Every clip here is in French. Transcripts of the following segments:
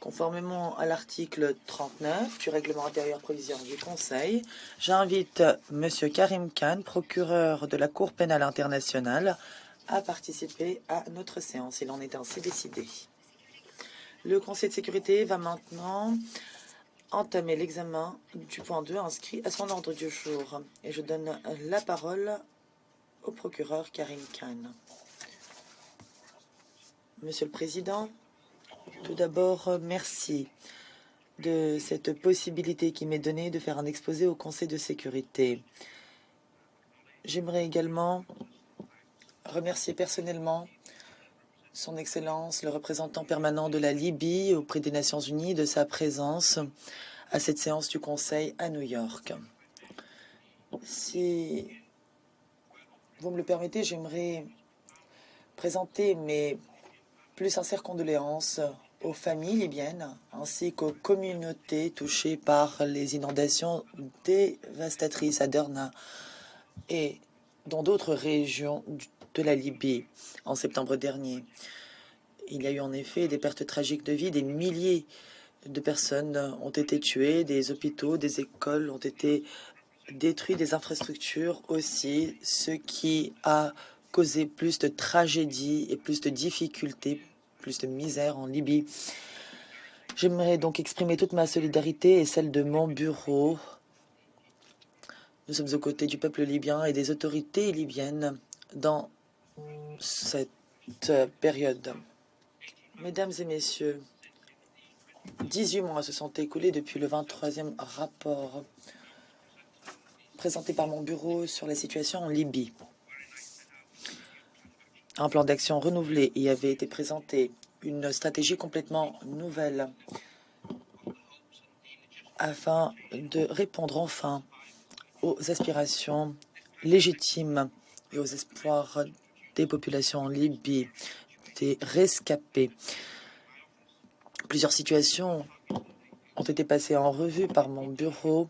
Conformément à l'article 39 du règlement intérieur provisoire du Conseil, j'invite M. Karim Khan, procureur de la Cour pénale internationale, à participer à notre séance. Il en est ainsi décidé. Le Conseil de sécurité va maintenant entamer l'examen du point 2 inscrit à son ordre du jour. Et je donne la parole au procureur Karim Khan. Monsieur le Président, tout d'abord, merci de cette possibilité qui m'est donnée de faire un exposé au Conseil de sécurité. J'aimerais également remercier personnellement Son Excellence, le représentant permanent de la Libye auprès des Nations Unies, de sa présence à cette séance du Conseil à New York. Si vous me le permettez, j'aimerais présenter mes plus sincères condoléances aux familles libyennes ainsi qu'aux communautés touchées par les inondations dévastatrices à Derna et dans d'autres régions de la Libye en septembre dernier. Il y a eu en effet des pertes tragiques de vie, des milliers de personnes ont été tuées, des hôpitaux, des écoles ont été détruits, des infrastructures aussi, ce qui a causé plus de tragédies et plus de difficultés, plus de misère en Libye. J'aimerais donc exprimer toute ma solidarité et celle de mon bureau. Nous sommes aux côtés du peuple libyen et des autorités libyennes dans cette période. Mesdames et messieurs, 18 mois se sont écoulés depuis le 23e rapport présenté par mon bureau sur la situation en Libye. Un plan d'action renouvelé y avait été présenté, une stratégie complètement nouvelle afin de répondre enfin aux aspirations légitimes et aux espoirs des populations en Libye, des rescapés. Plusieurs situations ont été passées en revue par mon bureau.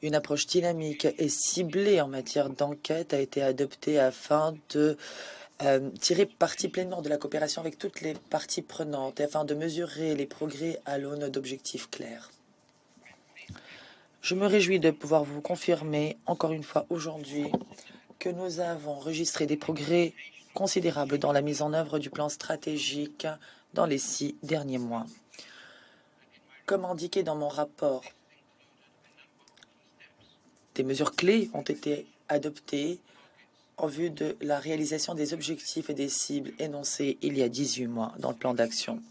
Une approche dynamique et ciblée en matière d'enquête a été adoptée afin de tirer parti pleinement de la coopération avec toutes les parties prenantes et afin de mesurer les progrès à l'aune d'objectifs clairs. Je me réjouis de pouvoir vous confirmer encore une fois aujourd'hui que nous avons enregistré des progrès considérables dans la mise en œuvre du plan stratégique dans les 6 derniers mois. Comme indiqué dans mon rapport, des mesures clés ont été adoptées en vue de la réalisation des objectifs et des cibles énoncés il y a 18 mois dans le plan d'action.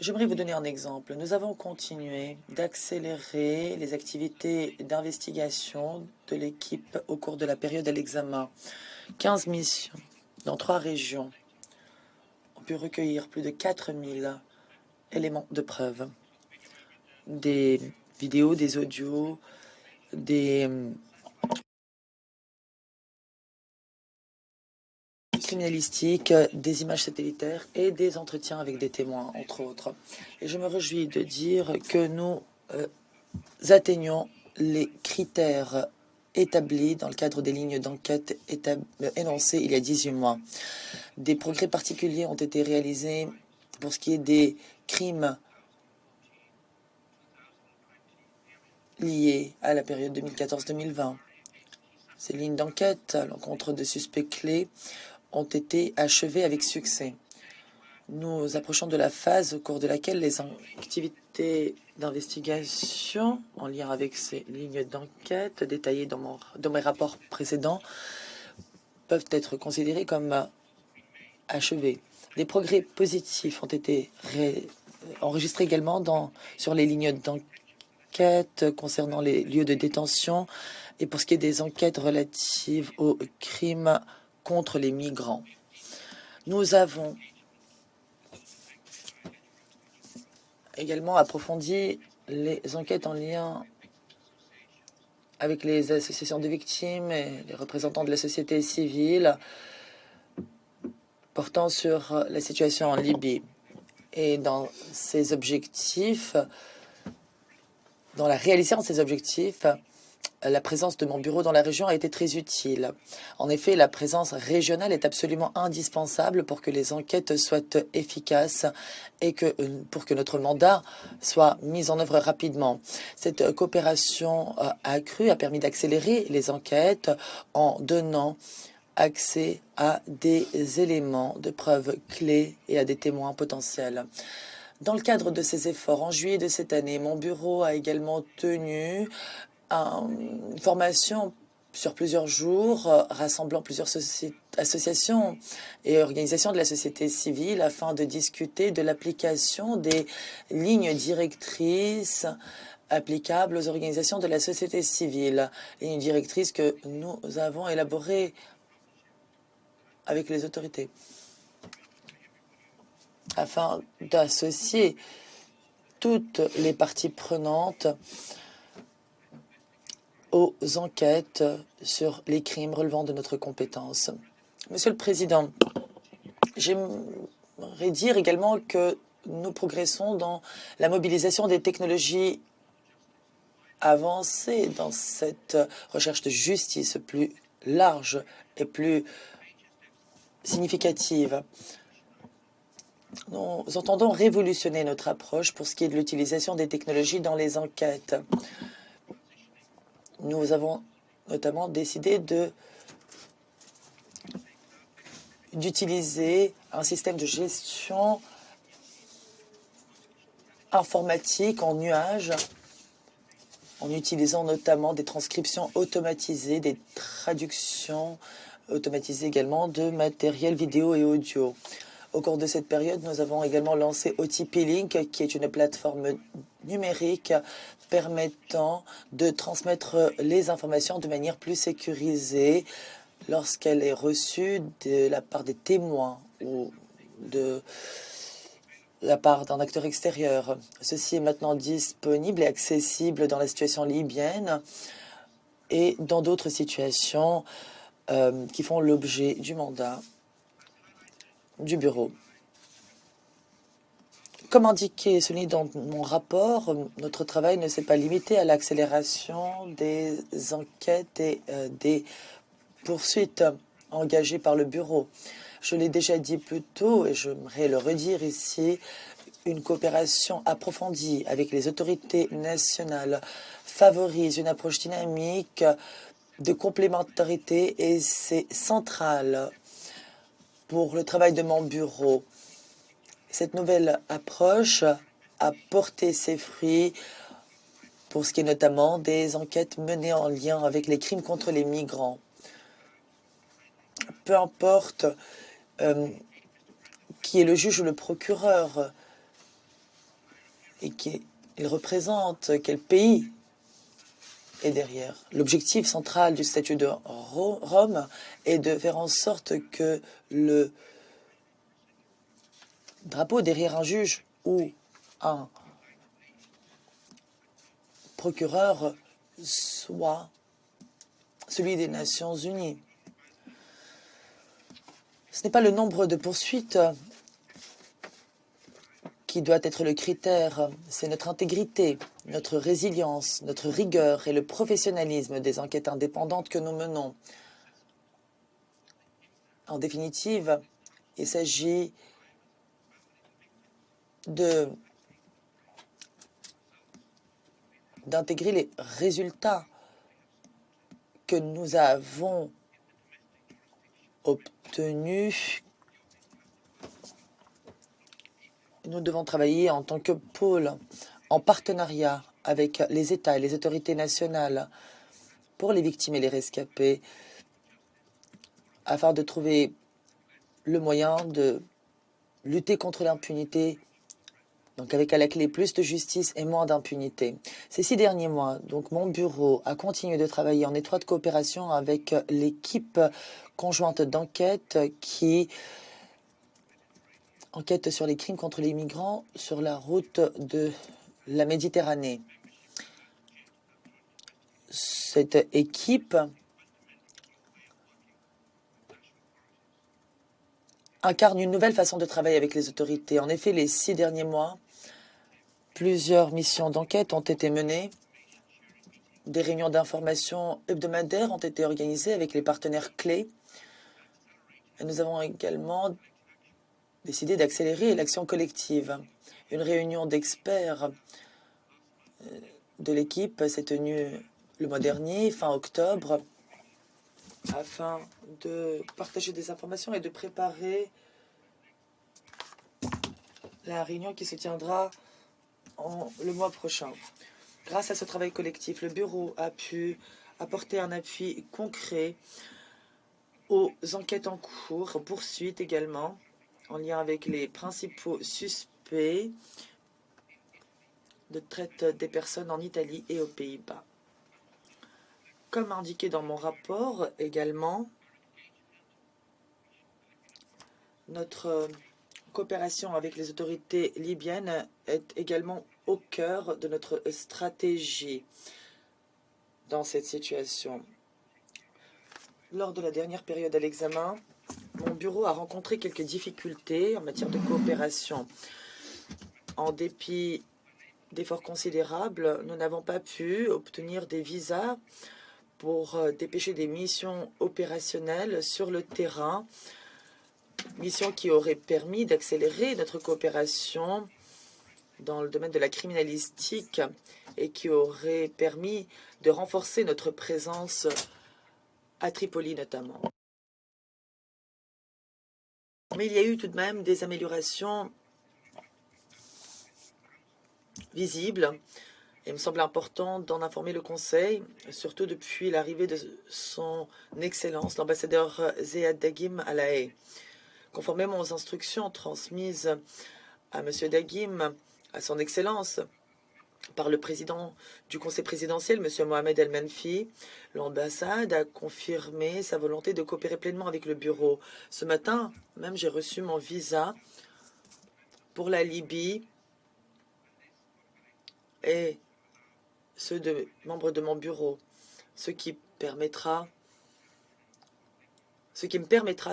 J'aimerais vous donner un exemple. Nous avons continué d'accélérer les activités d'investigation de l'équipe au cours de la période à l'examen. 15 missions dans 3 régions ont pu recueillir plus de 4000 éléments de preuve. Des vidéos, des audios, des criminalistiques, des images satellitaires et des entretiens avec des témoins, entre autres. Et je me réjouis de dire que nous atteignons les critères établis dans le cadre des lignes d'enquête énoncées il y a 18 mois. Des progrès particuliers ont été réalisés pour ce qui est des crimes liés à la période 2014-2020. Ces lignes d'enquête à l'encontre de suspects clés ont été achevées avec succès. Nous approchons de la phase au cours de laquelle les activités d'investigation en lien avec ces lignes d'enquête détaillées dans mes rapports précédents peuvent être considérées comme achevées. Des progrès positifs ont été enregistrés également sur les lignes d'enquête concernant les lieux de détention et pour ce qui est des enquêtes relatives aux crimes contre les migrants. Nous avons également approfondi les enquêtes en lien avec les associations de victimes et les représentants de la société civile portant sur la situation en Libye. Et dans ces objectifs, dans la réalisation de ces objectifs, la présence de mon bureau dans la région a été très utile. En effet, la présence régionale est absolument indispensable pour que les enquêtes soient efficaces et pour que notre mandat soit mis en œuvre rapidement. Cette coopération accrue a permis d'accélérer les enquêtes en donnant accès à des éléments de preuve clés et à des témoins potentiels. Dans le cadre de ces efforts, en juillet de cette année, mon bureau a également tenu une formation sur plusieurs jours, rassemblant plusieurs associations et organisations de la société civile afin de discuter de l'application des lignes directrices applicables aux organisations de la société civile. Lignes directrices que nous avons élaborées avec les autorités afin d'associer toutes les parties prenantes aux enquêtes sur les crimes relevant de notre compétence. Monsieur le Président, j'aimerais dire également que nous progressons dans la mobilisation des technologies avancées dans cette recherche de justice plus large et plus significative. Nous entendons révolutionner notre approche pour ce qui est de l'utilisation des technologies dans les enquêtes. Nous avons notamment décidé d'utiliser un système de gestion informatique en nuage, en utilisant notamment des transcriptions automatisées, des traductions automatisées également de matériel vidéo et audio. Au cours de cette période, nous avons également lancé OTP-Link, qui est une plateforme numérique permettant de transmettre les informations de manière plus sécurisée lorsqu'elle est reçue de la part des témoins ou de la part d'un acteur extérieur. Ceci est maintenant disponible et accessible dans la situation libyenne et dans d'autres situations qui font l'objet du mandat du bureau. Comme indiqué et souligné dans mon rapport, notre travail ne s'est pas limité à l'accélération des enquêtes et des poursuites engagées par le bureau. Je l'ai déjà dit plus tôt et j'aimerais le redire ici, une coopération approfondie avec les autorités nationales favorise une approche dynamique de complémentarité et c'est central pour le travail de mon bureau. Cette nouvelle approche a porté ses fruits pour ce qui est notamment des enquêtes menées en lien avec les crimes contre les migrants. Peu importe qui est le juge ou le procureur et qui il représente, quel pays est derrière. L'objectif central du statut de Rome est de faire en sorte que le drapeau derrière un juge ou un procureur soit celui des Nations Unies. Ce n'est pas le nombre de poursuites qui doit être le critère, c'est notre intégrité, notre résilience, notre rigueur et le professionnalisme des enquêtes indépendantes que nous menons. En définitive, il s'agit d'intégrer les résultats que nous avons obtenus. Nous devons travailler en tant que pôle, en partenariat avec les États et les autorités nationales pour les victimes et les rescapés, afin de trouver le moyen de lutter contre l'impunité, donc avec à la clé plus de justice et moins d'impunité. Ces 6 derniers mois, donc mon bureau a continué de travailler en étroite coopération avec l'équipe conjointe d'enquête qui enquête sur les crimes contre les migrants sur la route de la Méditerranée. Cette équipe incarne une nouvelle façon de travailler avec les autorités. En effet, les 6 derniers mois, plusieurs missions d'enquête ont été menées Des réunions d'information hebdomadaires ont été organisées avec les partenaires clés. Et nous avons également décidé d'accélérer l'action collective. Une réunion d'experts de l'équipe s'est tenue le mois dernier, fin octobre, afin de partager des informations et de préparer la réunion qui se tiendra le mois prochain. Grâce à ce travail collectif, le bureau a pu apporter un appui concret aux enquêtes en cours, aux poursuites également, en lien avec les principaux suspects de traite des personnes en Italie et aux Pays-Bas. Comme indiqué dans mon rapport également, notre coopération avec les autorités libyennes est également au cœur de notre stratégie dans cette situation. Lors de la dernière période à l'examen, mon bureau a rencontré quelques difficultés en matière de coopération. En dépit d'efforts considérables, nous n'avons pas pu obtenir des visas pour dépêcher des missions opérationnelles sur le terrain, missions qui auraient permis d'accélérer notre coopération dans le domaine de la criminalistique et qui auraient permis de renforcer notre présence à Tripoli notamment. Mais il y a eu tout de même des améliorations visibles. Il me semble important d'en informer le Conseil, surtout depuis l'arrivée de son Excellence, l'ambassadeur Zéad Daguim à La Haye. Conformément aux instructions transmises à M. Daguim, à son Excellence, par le président du Conseil présidentiel, M. Mohamed El-Menfi, l'ambassade a confirmé sa volonté de coopérer pleinement avec le bureau. Ce matin, même, j'ai reçu mon visa pour la Libye et ceux de membres de mon bureau, ce qui me permettra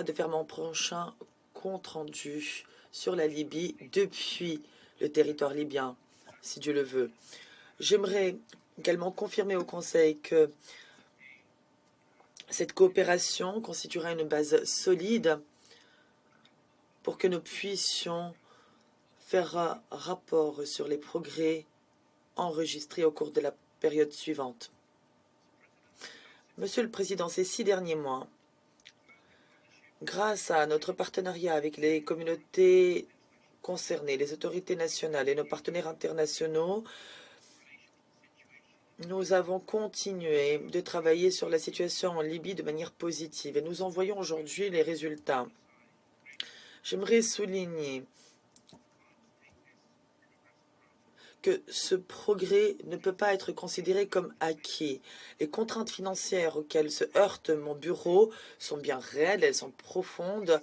de faire mon prochain compte-rendu sur la Libye depuis le territoire libyen, si Dieu le veut. J'aimerais également confirmer au Conseil que cette coopération constituera une base solide pour que nous puissions faire un rapport sur les progrès enregistrés au cours de la période suivante. Monsieur le Président, ces 6 derniers mois, grâce à notre partenariat avec les communautés concernées, les autorités nationales et nos partenaires internationaux, nous avons continué de travailler sur la situation en Libye de manière positive et nous en voyons aujourd'hui les résultats. J'aimerais souligner que ce progrès ne peut pas être considéré comme acquis. Les contraintes financières auxquelles se heurte mon bureau sont bien réelles, elles sont profondes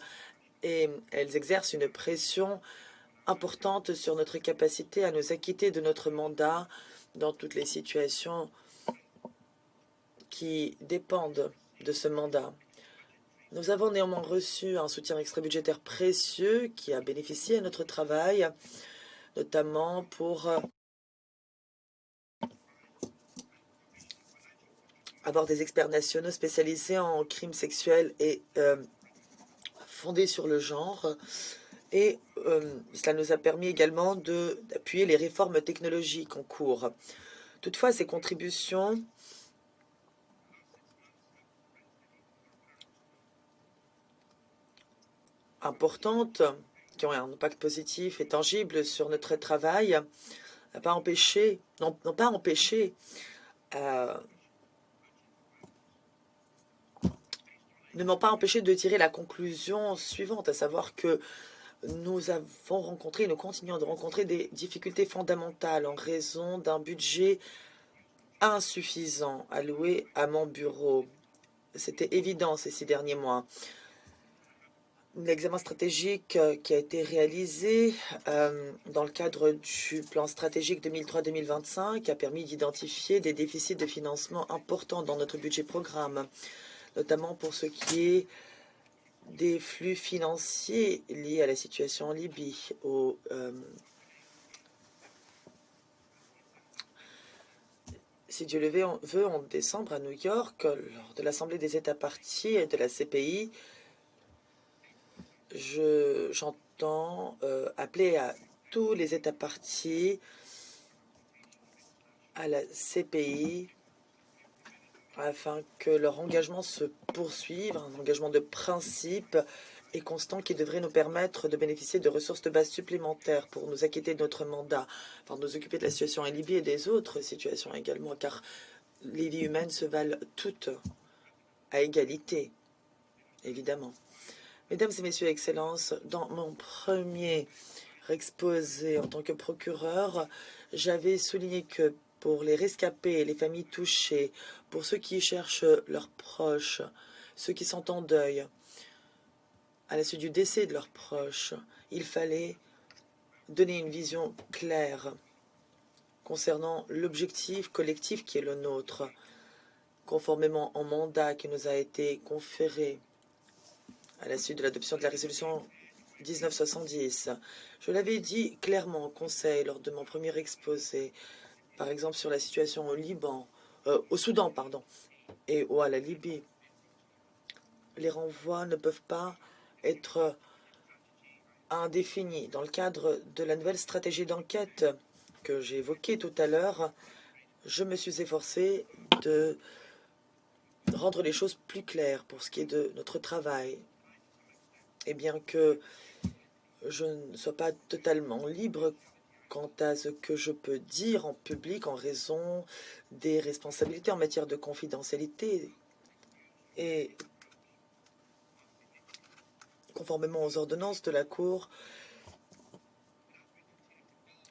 et elles exercent une pression importante sur notre capacité à nous acquitter de notre mandat dans toutes les situations qui dépendent de ce mandat. Nous avons néanmoins reçu un soutien extra-budgétaire précieux qui a bénéficié à notre travail, notamment pour avoir des experts nationaux spécialisés en crimes sexuels et fondés sur le genre. Et cela nous a permis également d'appuyer les réformes technologiques en cours. Toutefois, ces contributions importantes, qui ont un impact positif et tangible sur notre travail, n'ont pas empêché ne m'ont pas empêché de tirer la conclusion suivante, à savoir que nous continuons de rencontrer des difficultés fondamentales en raison d'un budget insuffisant alloué à mon bureau. C'était évident ces 6 derniers mois. L'examen stratégique qui a été réalisé dans le cadre du plan stratégique 2003-2025 a permis d'identifier des déficits de financement importants dans notre budget programme, notamment pour ce qui est des flux financiers liés à la situation en Libye, si Dieu le veut, en décembre à New York, lors de l'Assemblée des États parties et de la CPI, j'entends appeler à tous les États parties à la CPI afin que leur engagement se poursuive, un engagement de principe et constant qui devrait nous permettre de bénéficier de ressources de base supplémentaires pour nous acquitter de notre mandat, enfin nous occuper de la situation en Libye et des autres situations également, car les vies humaines se valent toutes à égalité, évidemment. Mesdames et messieurs, Excellences, dans mon premier exposé en tant que procureur, j'avais souligné que pour les rescapés, les familles touchées, pour ceux qui cherchent leurs proches, ceux qui sont en deuil, à la suite du décès de leurs proches, il fallait donner une vision claire concernant l'objectif collectif qui est le nôtre, conformément au mandat qui nous a été conféré à la suite de l'adoption de la résolution 1970. Je l'avais dit clairement au Conseil lors de mon premier exposé, par exemple sur la situation au Liban, au Soudan, pardon, et ou à la Libye. Les renvois ne peuvent pas être indéfinis. Dans le cadre de la nouvelle stratégie d'enquête que j'ai évoquée tout à l'heure, je me suis efforcé de rendre les choses plus claires pour ce qui est de notre travail. Et bien que je ne sois pas totalement libre quant à ce que je peux dire en public en raison des responsabilités en matière de confidentialité et conformément aux ordonnances de la Cour,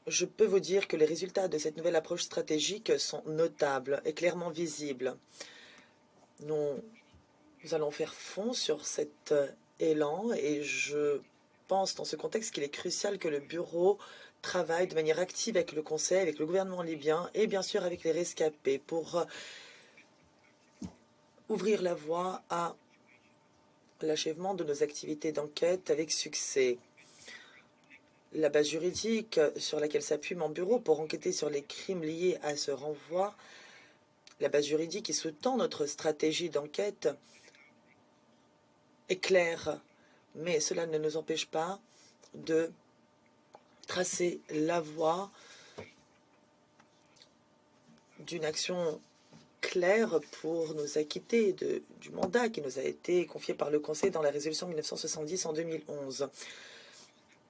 je peux vous dire que les résultats de cette nouvelle approche stratégique sont notables et clairement visibles. Nous allons faire fond sur cet élan et je pense dans ce contexte qu'il est crucial que le Bureau travaille de manière active avec le Conseil, avec le gouvernement libyen et bien sûr avec les rescapés pour ouvrir la voie à l'achèvement de nos activités d'enquête avec succès. La base juridique sur laquelle s'appuie mon bureau pour enquêter sur les crimes liés à ce renvoi, la base juridique qui sous-tend notre stratégie d'enquête est claire, mais cela ne nous empêche pas de tracer la voie d'une action claire pour nous acquitter du mandat qui nous a été confié par le Conseil dans la résolution 1970 en 2011,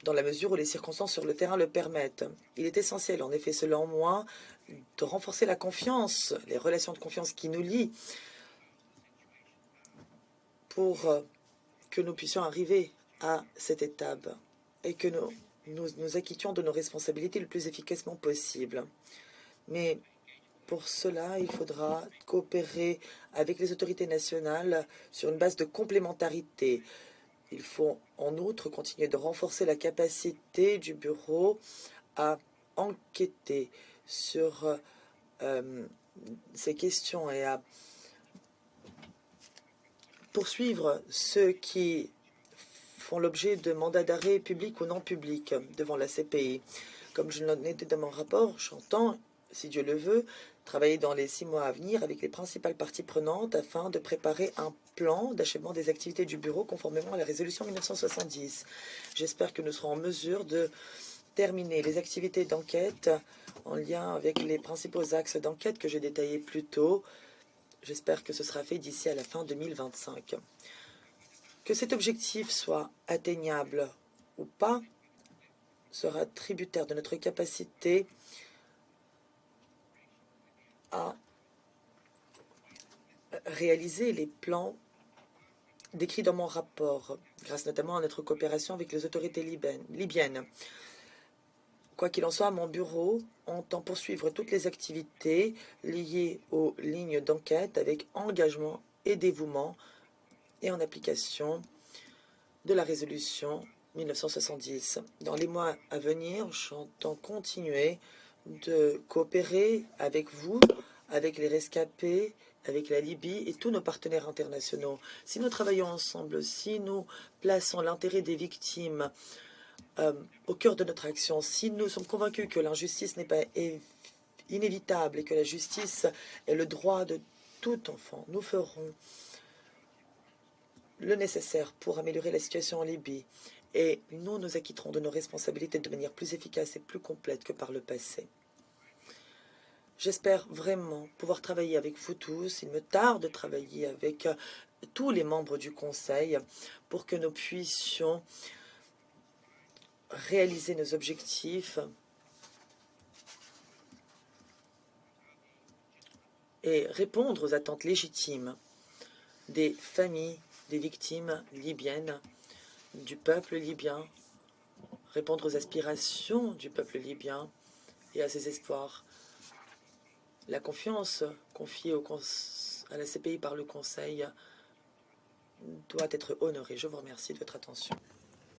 dans la mesure où les circonstances sur le terrain le permettent. Il est essentiel, en effet, selon moi, de renforcer la confiance, les relations de confiance qui nous lient, pour que nous puissions arriver à cette étape et que nous acquittions de nos responsabilités le plus efficacement possible. Mais pour cela, il faudra coopérer avec les autorités nationales sur une base de complémentarité. Il faut en outre continuer de renforcer la capacité du bureau à enquêter sur ces questions et à poursuivre ceux qui font l'objet de mandats d'arrêt publics ou non publics devant la CPI. Comme je l'en ai dit dans mon rapport, j'entends, si Dieu le veut, travailler dans les 6 mois à venir avec les principales parties prenantes afin de préparer un plan d'achèvement des activités du bureau conformément à la résolution 1970. J'espère que nous serons en mesure de terminer les activités d'enquête en lien avec les principaux axes d'enquête que j'ai détaillés plus tôt. J'espère que ce sera fait d'ici à la fin 2025. Que cet objectif soit atteignable ou pas sera tributaire de notre capacité à réaliser les plans décrits dans mon rapport, grâce notamment à notre coopération avec les autorités libyennes. Quoi qu'il en soit, mon bureau entend poursuivre toutes les activités liées aux lignes d'enquête avec engagement et dévouement et en application de la résolution 1970. Dans les mois à venir, j'entends continuer de coopérer avec vous, avec les rescapés, avec la Libye et tous nos partenaires internationaux. Si nous travaillons ensemble, si nous plaçons l'intérêt des victimes au cœur de notre action, si nous sommes convaincus que l'injustice n'est pas inévitable et que la justice est le droit de tout enfant. Nous ferons le nécessaire pour améliorer la situation en Libye et nous nous acquitterons de nos responsabilités de manière plus efficace et plus complète que par le passé. J'espère vraiment pouvoir travailler avec vous tous. Il me tarde de travailler avec tous les membres du Conseil pour que nous puissions réaliser nos objectifs et répondre aux attentes légitimes des familles, des victimes libyennes, du peuple libyen, répondre aux aspirations du peuple libyen et à ses espoirs. La confiance confiée à la CPI par le Conseil doit être honorée. Je vous remercie de votre attention.